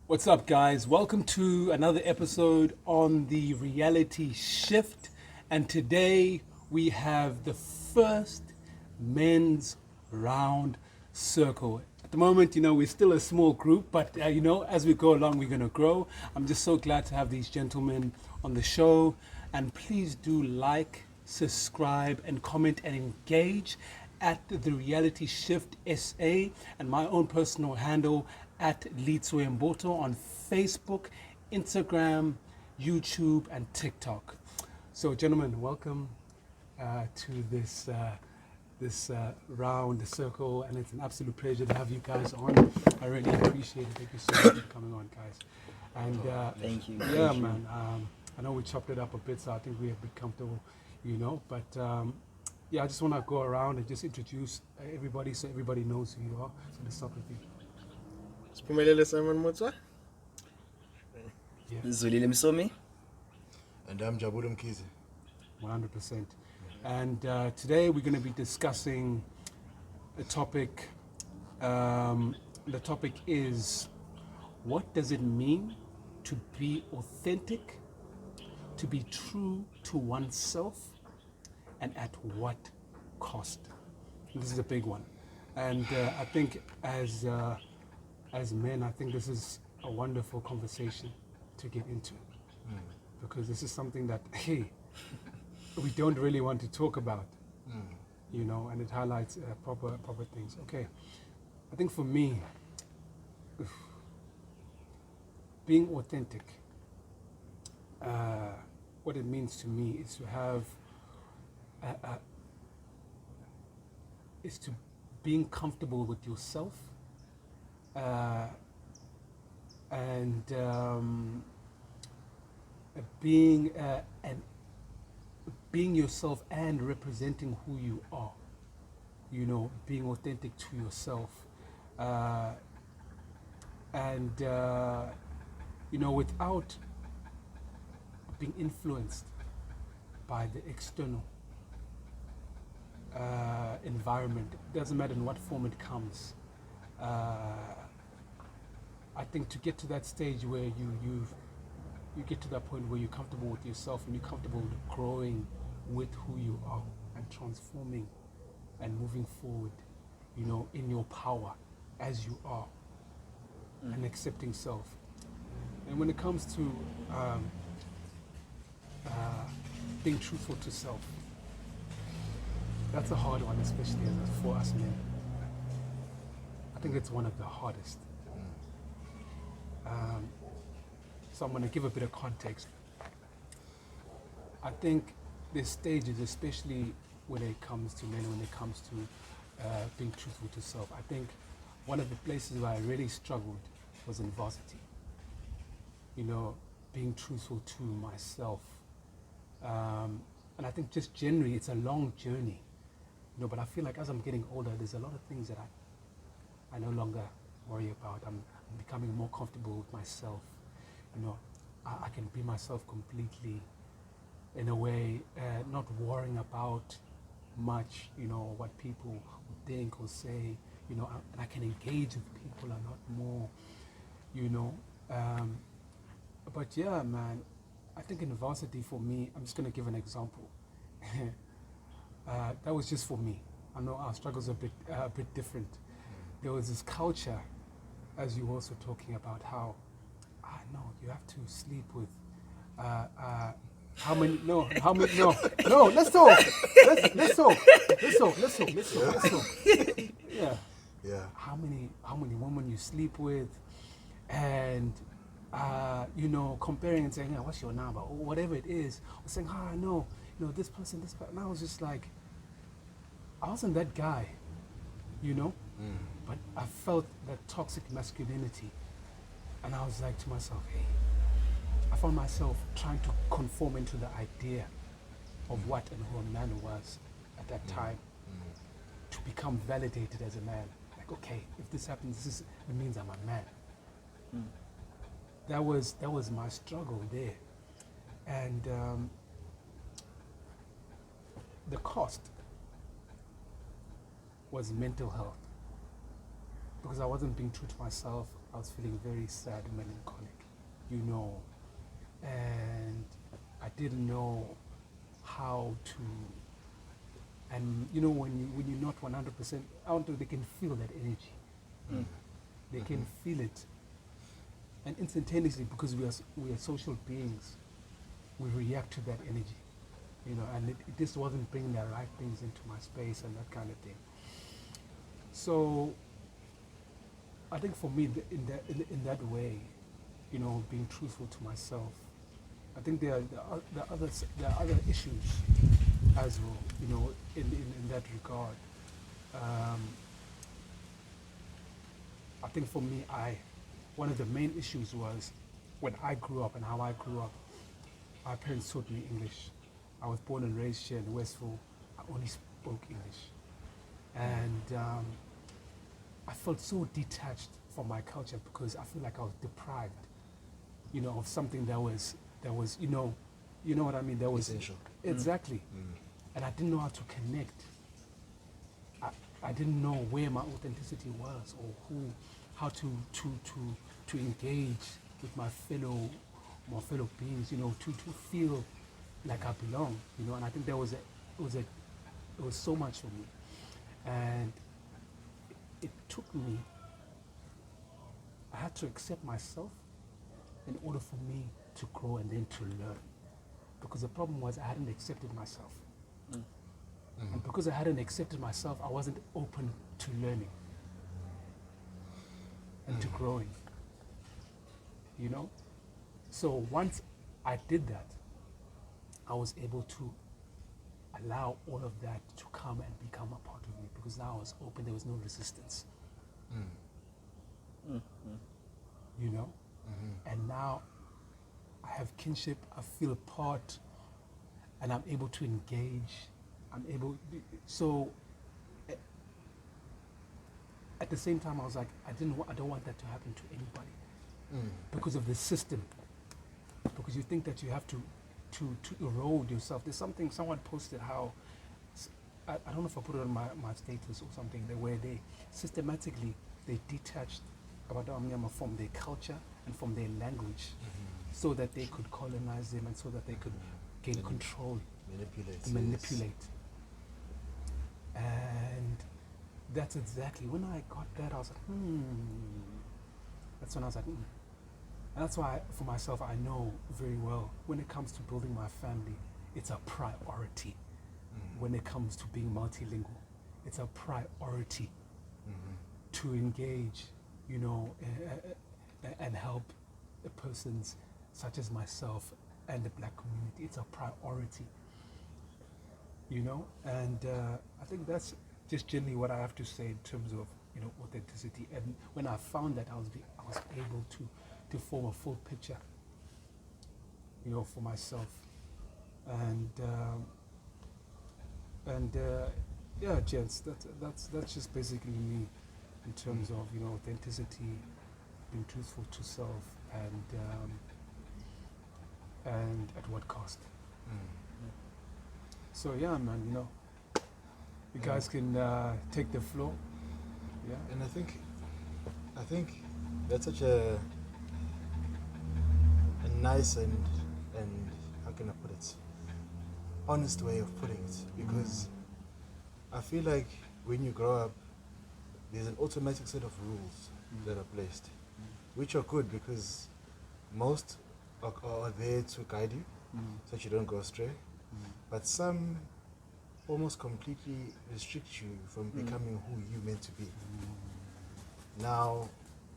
What's up, guys? Welcome to another episode on the reality shift. And today we have the first men's round circle. At the moment, we're still a small group, but as we go along, we're going to grow. I'm just so glad to have these gentlemen on the show. And please do like, subscribe, and comment and engage at the Reality Shift SA and my own personal handle at Litswe Mboto on Facebook, Instagram, YouTube, and TikTok. So, gentlemen, welcome to this round circle, and it's an absolute pleasure to have you guys on. I really appreciate it. Thank you so much for coming on, guys. And Thank you. yeah, man. I know we chopped it up a bit, so I think we're a bit comfortable, But yeah, I just want to go around and just introduce everybody so everybody knows who you are. So let's start with you. Siphumelele Simon Mutsa. Yeah, Zulile Msomi. And I'm Jabulu Mkizi. 100%. And today we're going to be discussing a topic. The topic is, what does it mean to be authentic, to be true to oneself, and at what cost? This is a big one. And I think as men, I think this is a wonderful conversation to get into. Because this is something that, hey, we don't really want to talk about, and it highlights proper things. Okay, I think for me, being authentic, what it means to me is to have, is to being comfortable with yourself, and being being yourself and representing who you are. Being authentic to yourself, and without being influenced by the external environment. It doesn't matter in what form it comes. I think to get to that stage where you get to that point where you're comfortable with yourself and you're comfortable with growing with who you are and transforming and moving forward, in your power as you are, and accepting self. And when it comes to being truthful to self, that's a hard one, especially for us men. I think it's one of the hardest. So I'm going to give a bit of context. I think there's stages, especially when it comes to men, when it comes to being truthful to self. I think one of the places where I really struggled was in varsity. Being truthful to myself. And I think just generally, it's a long journey. But I feel like as I'm getting older, there's a lot of things that I no longer worry about. I'm becoming more comfortable with myself. I can be myself completely in a way, not worrying about much, what people would think or say, and I can engage with people a lot more, But yeah, man, I think in varsity for me, I'm just going to give an example. That was just for me. I know our struggles are a bit different. There was this culture, as you were also talking about, how you have to sleep with let's talk. Yeah. How many women you sleep with, and comparing and saying, yeah, what's your number, or whatever it is, or saying, no, this person. And I was just like, I wasn't that guy, but I felt that toxic masculinity. And I was like to myself, hey, I found myself trying to conform into the idea of what and who a man was at that time, to become validated as a man. Like, okay, if this happens, it means I'm a man. That was my struggle there. And the cost was mental health, because I wasn't being true to myself. I was feeling very sad, melancholic, you know, and I didn't know how to. And you know, when you're not 100%, out they can feel that energy. They can feel it, and instantaneously, because we are social beings, we react to that energy, you know, and it just wasn't bringing the right things into my space and that kind of thing. So I think for me, in that way, you know, being truthful to myself, I think there are other issues as well, you know, in that regard. Um, I think for me, one of the main issues was when I grew up and how I grew up. My parents taught me English. I was born and raised here in Westville. I only spoke English, and I felt so detached from my culture because I feel like I was deprived, you know, of something that was you know what I mean. That was Essential. exactly, and I didn't know how to connect. I didn't know where my authenticity was or how to engage with my fellow beings, you know, to feel like I belong, you know. And I think it was so much for me, and it took me. I had to accept myself in order for me to grow and then to learn, because the problem was I hadn't accepted myself. And because I hadn't accepted myself, I wasn't open to learning and to growing, you know? So once I did that, I was able to allow all of that to come and become a part of me, because now I was open, there was no resistance, you know? And now I have kinship, I feel a part, and I'm able to engage. So at the same time, I was like, I don't want that to happen to anybody because of the system. Because you think that you have to erode yourself. There's something someone posted how I don't know if I put it on my status or something, where they systematically they detached Abadamnyama from their culture and from their language, so that they could colonize them and so that they could gain control, manipulate. And that's exactly when I got that, I was like, That's when I was like, And that's why, for myself, I know very well when it comes to building my family, it's a priority. When it comes to being multilingual, it's a priority to engage, you know, and help the persons such as myself and the black community. It's a priority, you know, and I think that's just generally what I have to say in terms of, you know, authenticity. And when I found that, I was able to form a full picture, you know, for myself. And yeah, gents, that's just basically me in terms of, you know, authenticity, being truthful to self, and at what cost. So yeah, man, you know, you guys can take the floor. Yeah. And I think that's such a nice and how can I put it, honest way of putting it, because I feel like when you grow up, there's an automatic set of rules that are placed, which are good because most are there to guide you so that you don't go astray, but some almost completely restrict you from becoming who you meant to be. Now,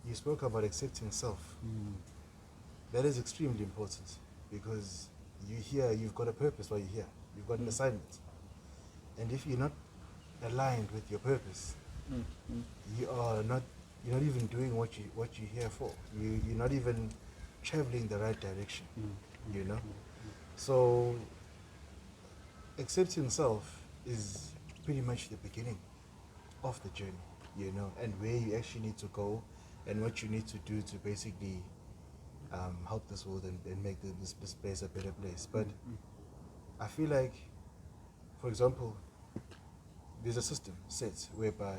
you spoke about accepting self. That is extremely important because you've got a purpose why you're here. You've got an assignment. And if you're not aligned with your purpose, you're not even doing what you're here for. You're not even traveling the right direction, you know? So accepting self is pretty much the beginning of the journey, you know, and where you actually need to go and what you need to do to basically help this world and make this place a better place. But I feel like, for example, there's a system set whereby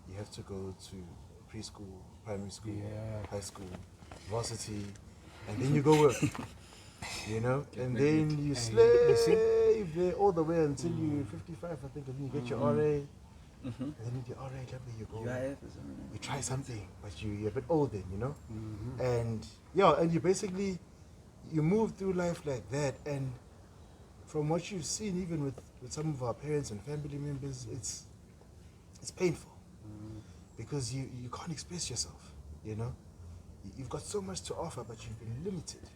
you have to go to preschool, primary school, Yeah. high school, varsity, and then you go work. You know, and then you slave there all the way until you're 55, I think, and then you get your RA. And then with your RA, you go, you try something, but you're a bit older, you know? And and you basically, you move through life like that, and from what you've seen, even with some of our parents and family members, it's painful. Because you can't express yourself, you know? You've got so much to offer, but you've been limited,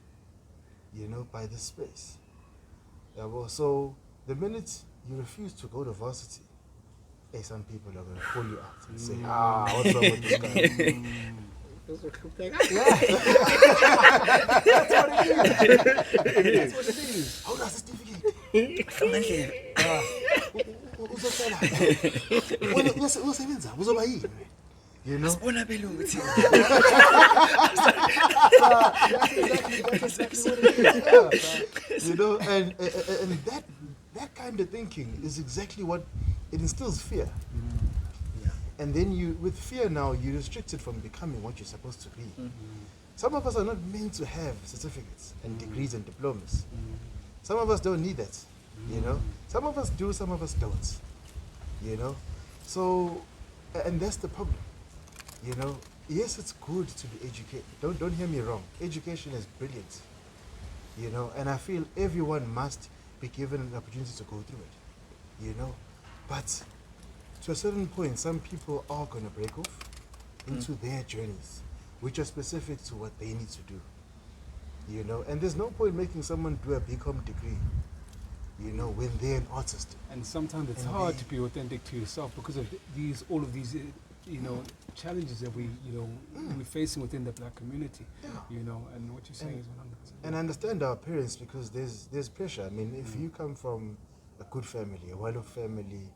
you know, by this space. Yeah, well, so the minute you refuse to go to varsity, some people are going to pull you out and say, what's wrong with this guy? That's what it is. How does the certificate? You know? You know, and that kind of thinking is exactly what it instills fear. And then with fear now, you're restricted from becoming what you're supposed to be. Some of us are not meant to have certificates and degrees and diplomas. Some of us don't need that, you know. Some of us do, some of us don't, you know. So, and that's the problem, you know. Yes, it's good to be educated. Don't hear me wrong. Education is brilliant, you know, and I feel everyone must be given an opportunity to go through it, you know. But to a certain point, some people are going to break off into their journeys, which are specific to what they need to do, you know. And there's no point making someone do a BCom degree, you know, when they're an artist. And sometimes it's hard to be authentic to yourself because of all of these, you know, challenges that we're facing within the black community, you know. And what you're saying is 100%. And I understand our parents because there's pressure. I mean, if you come from a good family, a well-off family,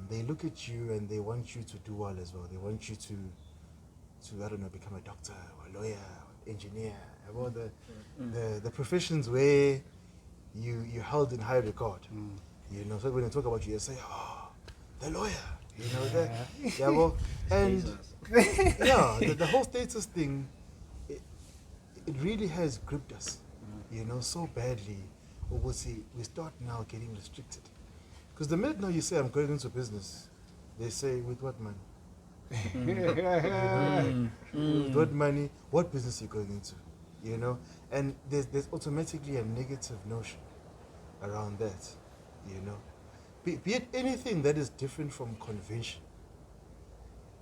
they look at you and they want you to do well as well. They want you to I don't know, become a doctor or a lawyer or engineer, about the professions where you're held in high regard. You know, so when they talk about you, they say, the lawyer, you know, and the whole status thing, it really has gripped us, you know, so badly. Or we start now getting restricted. Because the minute now you say, I'm going into business, they say, with what money? With what money? What business are you going into? You know? And there's automatically a negative notion around that, you know? Be it anything that is different from convention,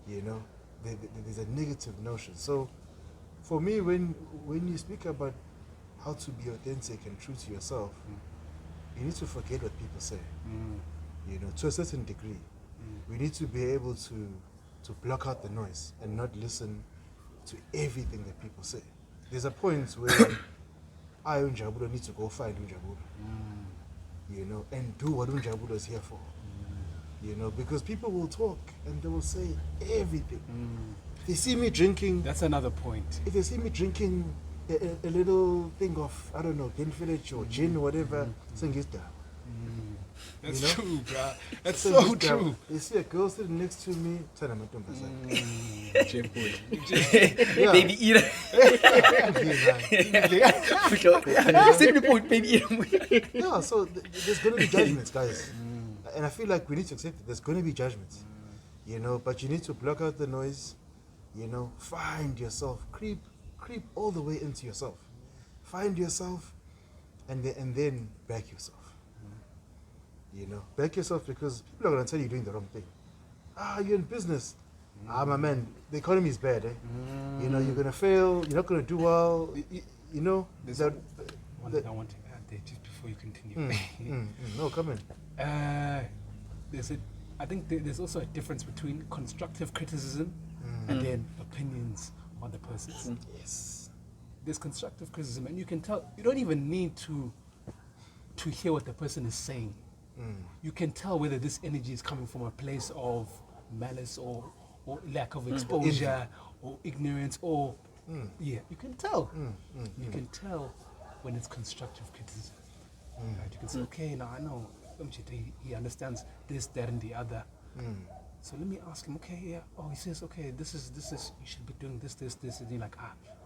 you know? There's a negative notion. So, for me, when you speak about how to be authentic and true to yourself, you need to forget what people say. You know, to a certain degree. We need to be able to block out the noise and not listen to everything that people say. There's a point where I, Unjabulo, need to go find Unjabulo. You know, and do what Unjabulo is here for. You know, because people will talk and they will say everything. If they see me drinking... That's another point. If they see me drinking a little thing of, I don't know, Glenfiddich or gin or whatever, Sengista. That's, you know? true, bro. That's so true. You see a girl sitting next to me, Baby eater. Yeah, so there's going to be judgments, guys. And I feel like we need to accept it. There's going to be judgments, you know, but you need to block out the noise, you know, find yourself, creep all the way into yourself. Find yourself and then back yourself. You know, back yourself because people are going to tell you you're doing the wrong thing. You're in business. My man, the economy is bad, eh? You know, you're going to fail, you're not going to do well, you know. There's one thing I want to add there just before you continue. No, come in. I think there's also a difference between constructive criticism and then opinions on the person. Yes. There's constructive criticism, and you can tell, you don't even need to hear what the person is saying. You can tell whether this energy is coming from a place of malice or lack of exposure or ignorance or you can tell. You can tell when it's constructive criticism. Right? You can say, okay, now I know he understands this, that, and the other. So let me ask him, okay, yeah. Oh, he says, okay, this is, you should be doing this. And you're like,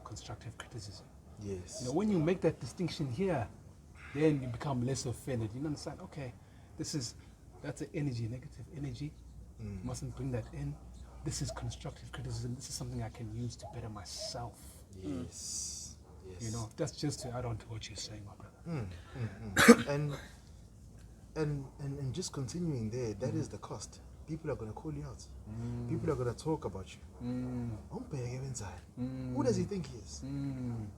constructive criticism. Yes. You know, when you make that distinction here, then you become less offended. You understand, okay, that's an energy, negative energy. Mustn't bring that in. This is constructive criticism. This is something I can use to better myself. Yes. Yes. You know, that's just to add on to what you're saying, my brother. And just continuing there, that is the cost. People are going to call you out. People are going to talk about you. Who does he think he is?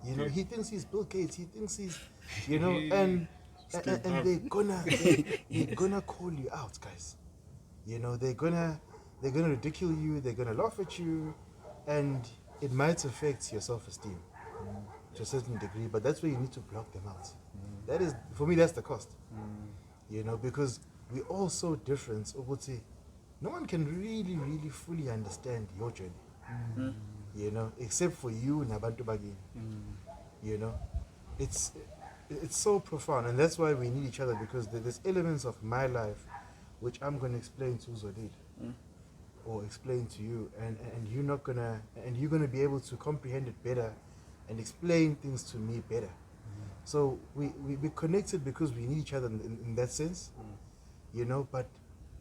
You know, he thinks he's Bill Gates. He thinks he's, you know, and they're gonna call you out, guys. You know, they're gonna ridicule you. They're gonna laugh at you, and it might affect your self-esteem to a certain degree. But that's where you need to block them out. That is, for me, that's the cost. You know, because we're all so different. No one can really, really fully understand your journey. You know, except for you and Abantu Bagini. You know, it's so profound, and that's why we need each other, because there's elements of my life which I'm going to explain to Zodil or explain to you, and you're going to be able to comprehend it better and explain things to me better. So we're connected because we need each other in that sense, you know, but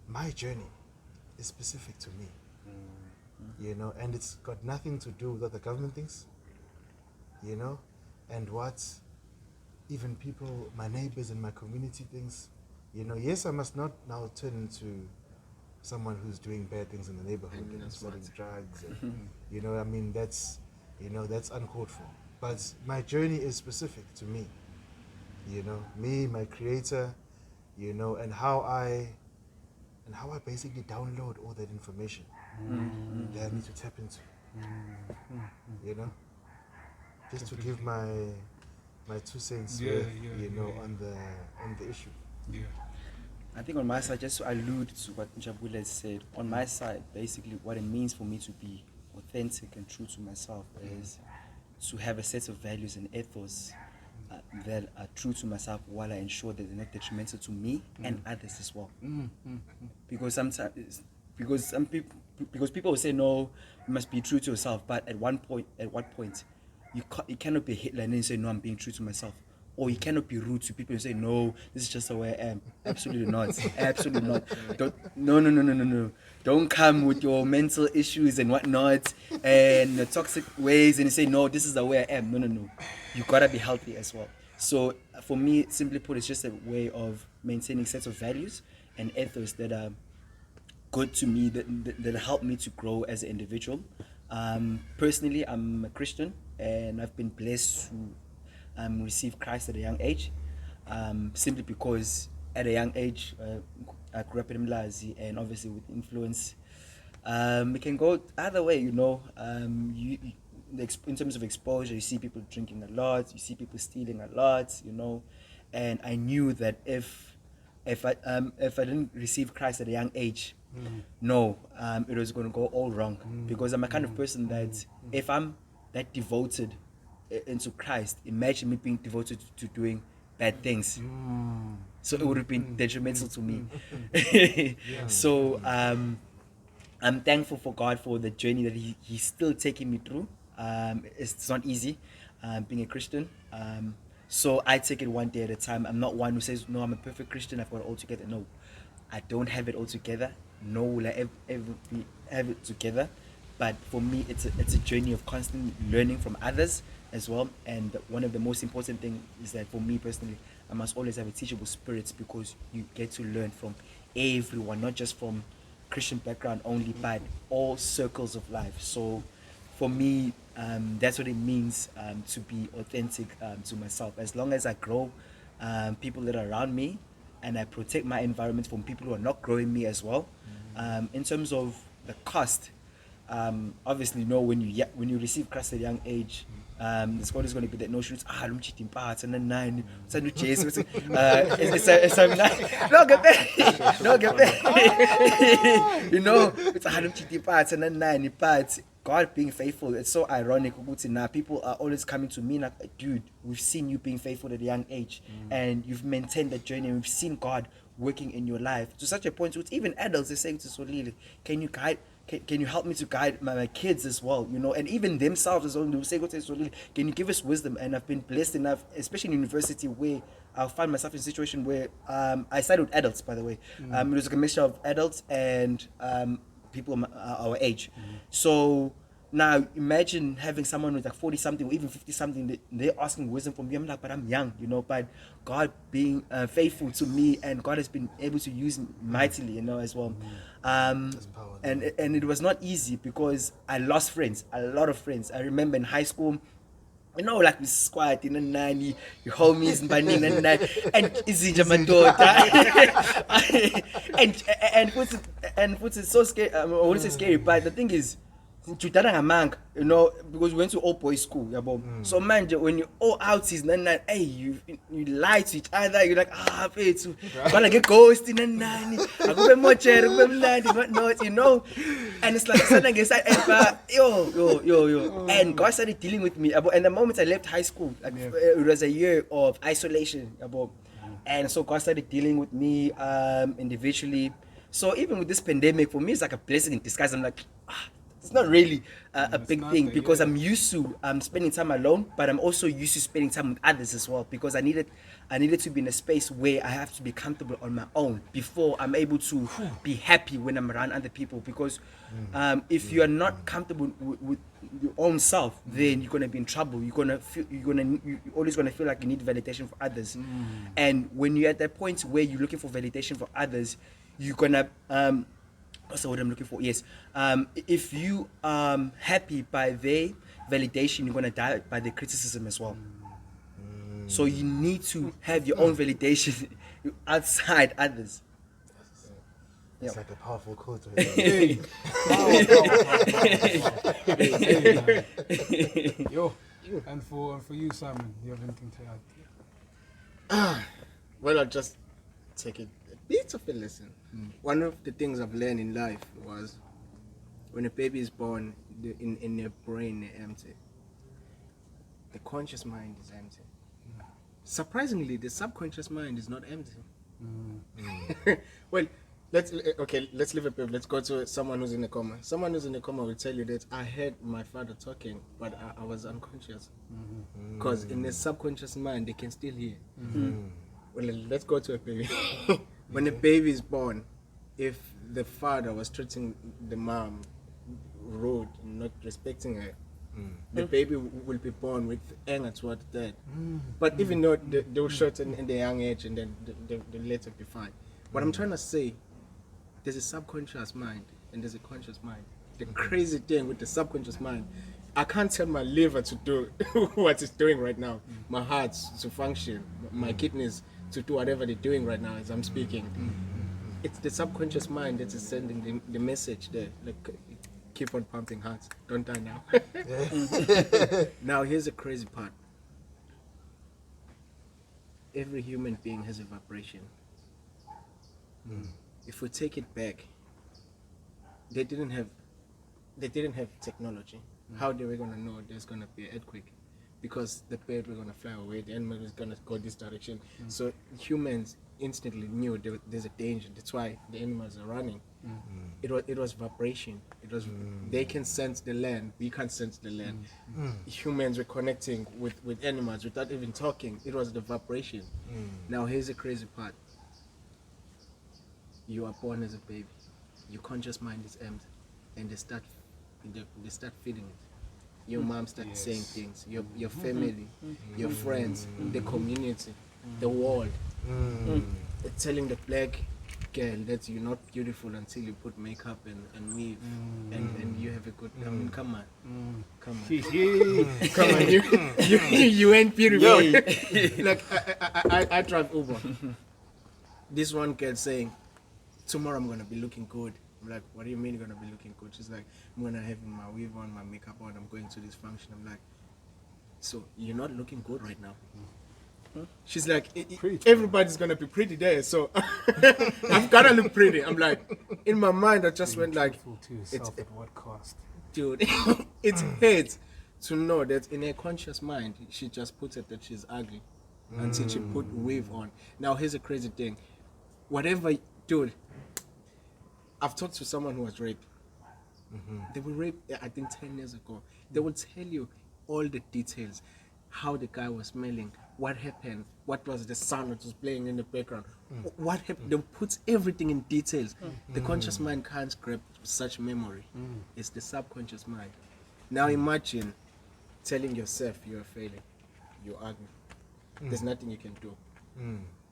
my journey is specific to me, you know, and it's got nothing to do with what the government thinks, you know, and what even people, my neighbors and my community thinks, you know. Yes, I must not now turn into someone who's doing bad things in the neighborhood and selling drugs, and, you know, I mean, that's uncalled for. But my journey is specific to me, you know, me, my creator, you know, and how I basically download all that information that I need to tap into, you know, just to give my 2 cents worth, you know, on the issue. Yeah. I think on my side, just to allude to what Njabule said, on my side, basically what it means for me to be authentic and true to myself is to have a set of values and ethos that are true to myself, while I ensure that they're not detrimental to me and others as well. Because sometimes, because people will say, no, you must be true to yourself, but at what point you cannot be a Hitler and then say, no, I'm being true to myself. Or you cannot be rude to people and say, no, this is just the way I am. Absolutely not. Absolutely not. No. Don't come with your mental issues and whatnot and the toxic ways and say, no, this is the way I am. No. You gotta be healthy as well. So for me, simply put, it's just a way of maintaining sets of values and ethos that are good to me, that help me to grow as an individual. Personally, I'm a Christian and I've been blessed to receive Christ at a young age, simply because at a young age I grew up in Mlazi, and obviously with influence it can go either way, you know. In terms of exposure, you see people drinking a lot, you see people stealing a lot, you know, and I knew that if I didn't receive Christ at a young age, it was going to go all wrong, because I'm a kind of person that if I'm that devoted into Christ, imagine me being devoted to doing bad things. So it would have been detrimental to me. So I'm thankful for God for the journey that He's still taking me through. It's not easy being a Christian. So I take it one day at a time. I'm not one who says, no, I'm a perfect Christian, I've got it all together. No, I don't have it all together. No, will I ever have it together. But for me, it's a journey of constant learning from others as well. And one of the most important things is that for me personally, I must always have a teachable spirit, because you get to learn from everyone, not just from Christian background only, but all circles of life. So for me, that's what it means to be authentic to myself. As long as I grow people that are around me, and I protect my environment from people who are not growing me as well. In terms of the cost, obviously, you know, when you receive Christ at a young age, the squad is going to be that no shoots, I'm cheating parts, and then 9, so no chase, no get back, you know, it's I'm cheating parts, and then 9 parts. God being faithful, it's so ironic. Now people are always coming to me like, dude, we've seen you being faithful at a young age, and you've maintained that journey. We've seen God working in your life to such a point. With even adults, they're saying to Solile, can you guide? Can you help me to guide my kids as well? You know, and even themselves as well. They will say, Solile, can you give us wisdom? And I've been blessed enough, especially in university, where I find myself in a situation where I studied with adults, by the way. It was like a mixture of adults and people our age. So now imagine having someone with like 40 something or even 50 something, they're asking wisdom from me. I'm like, but I'm young, you know, but God being faithful to me, and God has been able to use me mightily, you know, as well. And it was not easy because I lost friends, a lot of friends. I remember in high school, you know, like we squat in a nanny, your homies and banning and izinja madoda, and puts it so scary. I wouldn't say scary, but the thing is, you know, because we went to all boys school, yeah, so man, when you all out is hey, you lie to each other, you're like, it's gonna get ghosting and nanny, I go more chair, not, you know, and it's like something inside, yo, and God started dealing with me about, and the moment I left high school, like it was a year of isolation, and so God started dealing with me individually. So even with this pandemic, for me, it's like a blessing in disguise. I'm like, it's not really a big thing because I'm used to spending time alone, but I'm also used to spending time with others as well, because I needed to be in a space where I have to be comfortable on my own before I'm able to be happy when I'm around other people. Because if you are not comfortable with your own self, then you're gonna be in trouble. You're always gonna feel like you need validation for others, and when you're at that point where you're looking for validation for others, you're gonna what's the word I'm looking for? Yes. If you are happy by their validation, you're gonna die by their criticism as well. So you need to have your own validation outside others. It's like a powerful quote. Yo, and for you, Simon, you have anything to add? Well, I'll just take it a bit of a lesson. One of the things I've learned in life was when a baby is born, in their brain they're empty. The conscious mind is empty. Surprisingly, the subconscious mind is not empty. Well, let's leave it. Let's go to someone who's in a coma. Someone who's in a coma will tell you that I heard my father talking, but I was unconscious. Because in the subconscious mind, they can still hear. Well, let's go to a baby. When a baby is born, if the father was treating the mom rude, not respecting her, the baby will be born with anger towards that. But even though they will show it in the young age, and then they'll later be fine. What I'm trying to say, there's a subconscious mind and there's a conscious mind. The crazy thing with the subconscious mind, I can't tell my liver to do what it's doing right now, my heart to function, my kidneys to do whatever they're doing right now as I'm speaking. It's the subconscious mind that is sending the message there, like, keep on pumping hearts, don't die now. Now here's the crazy part. Every human being has a vibration. If we take it back, they didn't have technology. How they were gonna know there's gonna be an earthquake? Because the bird was gonna fly away, the animal was gonna go this direction. So humans instantly knew there's a danger. That's why the animals are running. It was vibration. It was they can sense the land. We can't sense the land. Humans were connecting with animals without even talking. It was the vibration. Now here's the crazy part. You are born as a baby. Your conscious mind is empty, and they start feeding it. Your mom starts saying things. Your family, your friends, the community, the world. It's telling the black girl that you're not beautiful until you put makeup and weave and you have a good. I mean, come on. Come on, you ain't beautiful. Like I drive Uber. This one girl saying, tomorrow I'm gonna be looking good. I'm like, what do you mean you're gonna be looking good? She's like, I'm gonna have my weave on, my makeup on, I'm going to this function. I'm like, so you're not looking good right now? She's like, everybody's gonna be pretty there, so I've gotta look pretty. I'm like, in my mind I just went like, to yourself at what cost? dude, it hurts to know that in her conscious mind, she just puts it that she's ugly until she put wave on. Now, here's a crazy thing. Whatever, dude, I've talked to someone who was raped. They were raped, I think, 10 years ago. They will tell you all the details, how the guy was smelling, what happened, what was the sound that was playing in the background, what happened. They put everything in details. The conscious mind can't grab such memory. It's the subconscious mind. Now imagine telling yourself you're failing, you're ugly. There's nothing you can do.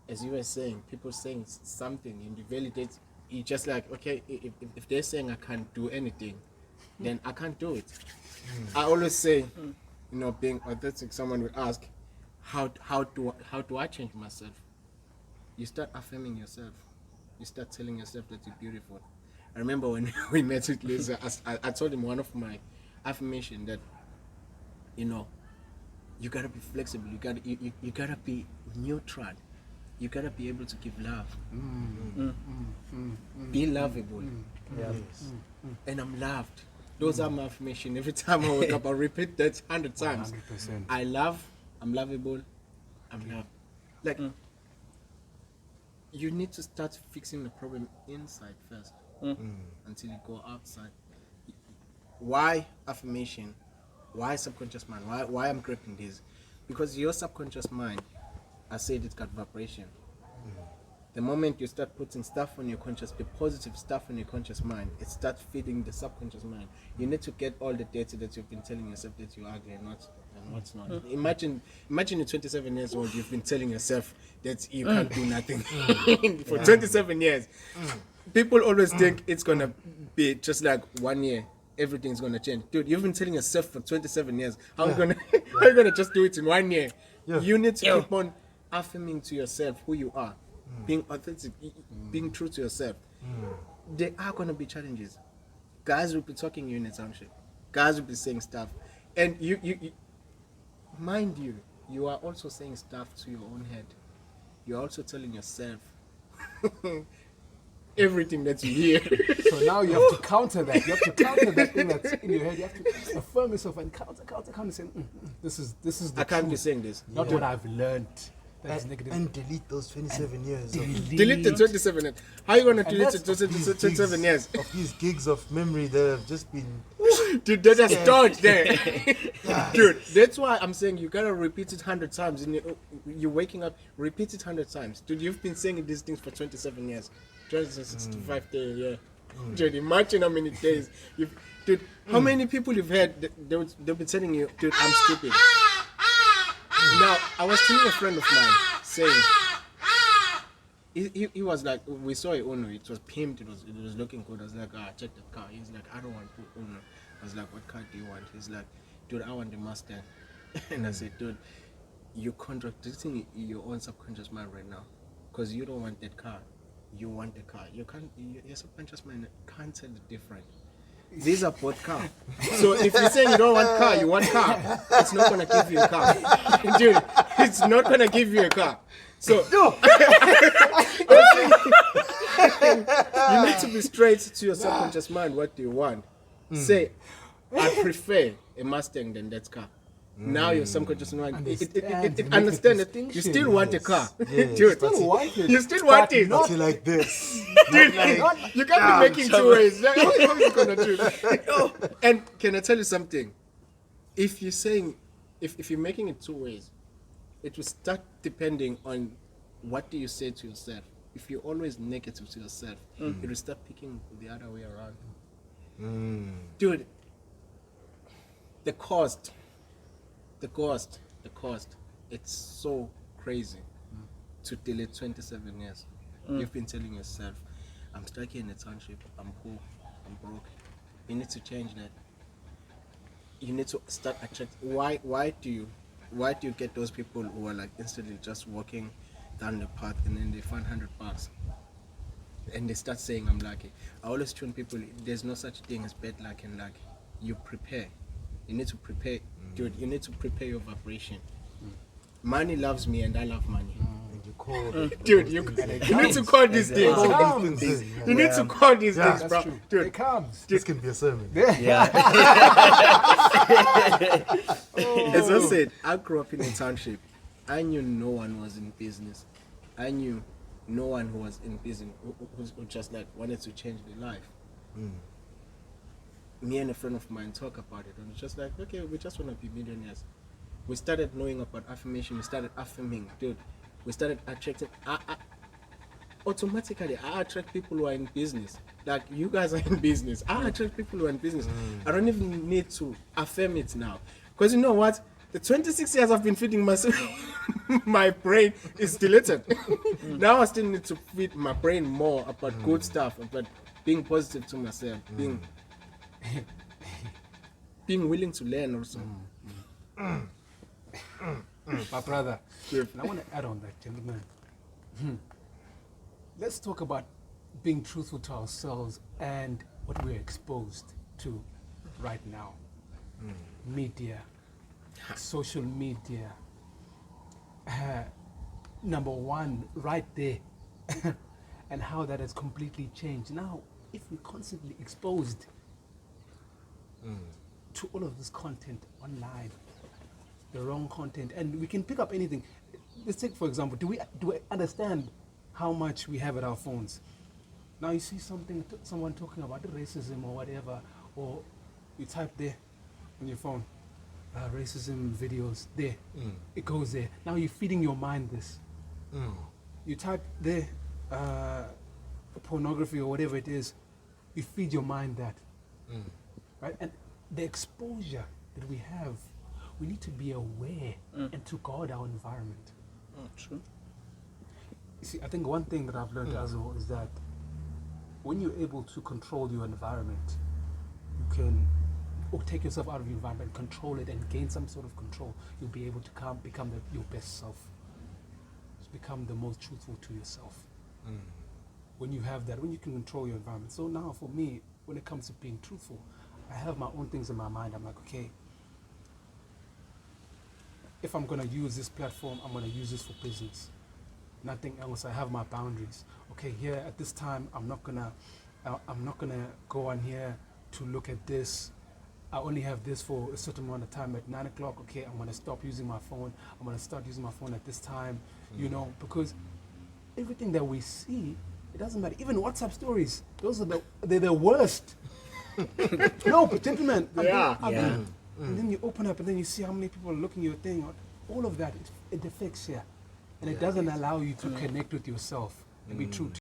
As you were saying, people saying something and you validate, you just like, okay, if they're saying I can't do anything, then I can't do it. I always say, being authentic, someone will ask, how do I change myself? You start affirming yourself. You start telling yourself that you're beautiful. I remember when we met with Lisa, I told him one of my affirmation that, you gotta be flexible. You gotta be neutral. You gotta be able to give love. Be lovable. Yes. And I'm loved. Those are my affirmation. Every time I wake up, I repeat that 100 times. 100%. I love, I'm lovable, I'm loved. Like, you need to start fixing the problem inside first until you go outside. Why affirmation? Why subconscious mind? Why I'm gripping this? Because your subconscious mind, I said it's got vibration. The moment you start putting stuff on your conscious, the positive stuff on your conscious mind, it starts feeding the subconscious mind. You need to get all the data that you've been telling yourself that you're ugly and what's not. Imagine you're 27 years old, you've been telling yourself that you can't do nothing for 27 years. People always think it's gonna be just like 1 year. Everything's gonna change, dude. You've been telling yourself for 27 years. How are you gonna just do it in 1 year? You need to keep on affirming to yourself who you are, being authentic, being true to yourself. There are gonna be challenges. Guys will be talking you in a township. Guys will be saying stuff, and you mind you, you are also saying stuff to your own head. You're also telling yourself everything that you hear. So now you have to counter that. You have to counter that thing that's in your head. You have to affirm yourself and counter, say, this is the I can't be truth, saying this. not what I've learned. That's And, negative. and delete those 27 years Delete the 27 years. How are you gonna delete that's- the 27 years? of these gigs of memory that have just been Dude, that has stored there. Dude, that's why I'm saying you gotta repeat it 100 times. And you're waking up, repeat it 100 times. Dude, you've been saying these things for 27 years. 365 days, yeah. Dude, imagine how many days. Dude, how many people you've had, they'll be telling you, dude, I'm stupid. Now, I was telling a friend of mine, saying, he was like, we saw a Uno, it was pimped, it was looking good. I was like, check the car. He's like, I don't want Uno. I was like, what car do you want? He's like, dude, I want the Mustang. And I said, dude, you're contradicting your own subconscious mind right now, because you don't want that car. You want the car. Your subconscious mind can't tell the difference. These are both cars. So if you're saying you don't want car, you want car, it's not gonna give you a car. Dude, it's not gonna give you a car. So you need to be straight to your subconscious mind. What do you want? Say, I prefer a Mustang than that car. Now your subconscious mind understand that you still want a car. Yes, Dude, still want it. you still want it. not like this. Dude, you can't be making two ways. Like, what are you gonna do? And can I tell you something? If you're saying, if you're making it two ways, it will start depending on what do you say to yourself. If you're always negative to yourself, it will start picking the other way around. Dude, the cost, it's so crazy to delay 27 years. You've been telling yourself, I'm stuck here in a township, I'm poor, I'm broke. You need to change that. You need to start attracting. Why do you get those people who are like instantly just walking down the path and then they find $100 and they start saying I'm lucky? I always tell people there's no such thing as bad luck and luck. You prepare. You need to prepare, dude. You need to prepare your vibration. Money loves me and I love money. And you call Dude, you need to call these things. Call comes. these things in, You need to call these Yeah, things, That's bro. true. Dude, It comes. This can be a sermon. Yeah. as I said, I grew up in a township. I knew no one was in business. I knew no one who was in business who just like wanted to change their life. Me and a friend of mine talk about it, and it's just like, okay, we just want to be millionaires. We started knowing about affirmation. We started affirming, dude. We started attracting. Automatically, I attract people who are in business. Like you guys are in business. I attract people who are in business. I don't even need to affirm it now, because you know what? The 26 years I've been feeding myself, my brain is deleted. Now I still need to feed my brain more about good stuff, about being positive to myself, being willing to learn also. My brother, Yeah. and I want to add on that, gentlemen. Let's talk about being truthful to ourselves and what we're exposed to right now. Media, social media. Number one, right there. And how that has completely changed. Now, if we're constantly exposed to all of this content online, the wrong content, and we can pick up anything. Let's take, for example, do we understand how much we have at our phones? Now you see someone talking about racism or whatever, or you type there on your phone, racism videos there, it goes there. Now you're feeding your mind this. You type there pornography or whatever it is, you feed your mind that, right? And the exposure that we have, we need to be aware and to guard our environment. True. You see, I think one thing that I've learned as well is that when you're able to control your environment, you can, or take yourself out of your environment, control it, and gain some sort of control. You'll be able to become your best self. Just become the most truthful to yourself. When you have that, when you can control your environment. So now, for me, when it comes to being truthful, I have my own things in my mind. I'm like, okay, if I'm gonna use this platform, I'm gonna use this for business. Nothing else. I have my boundaries. Okay, here at this time, I'm not gonna go on here to look at this. I only have this for a certain amount of time. At 9 o'clock, okay, I'm gonna stop using my phone. I'm gonna start using my phone at this time. You know, because everything that we see, it doesn't matter. Even WhatsApp stories, those are they're the worst. No, but gentlemen, and then you open up and then you see how many people are looking at your thing. All of that, it affects you. And it doesn't allow you to connect with yourself and be true to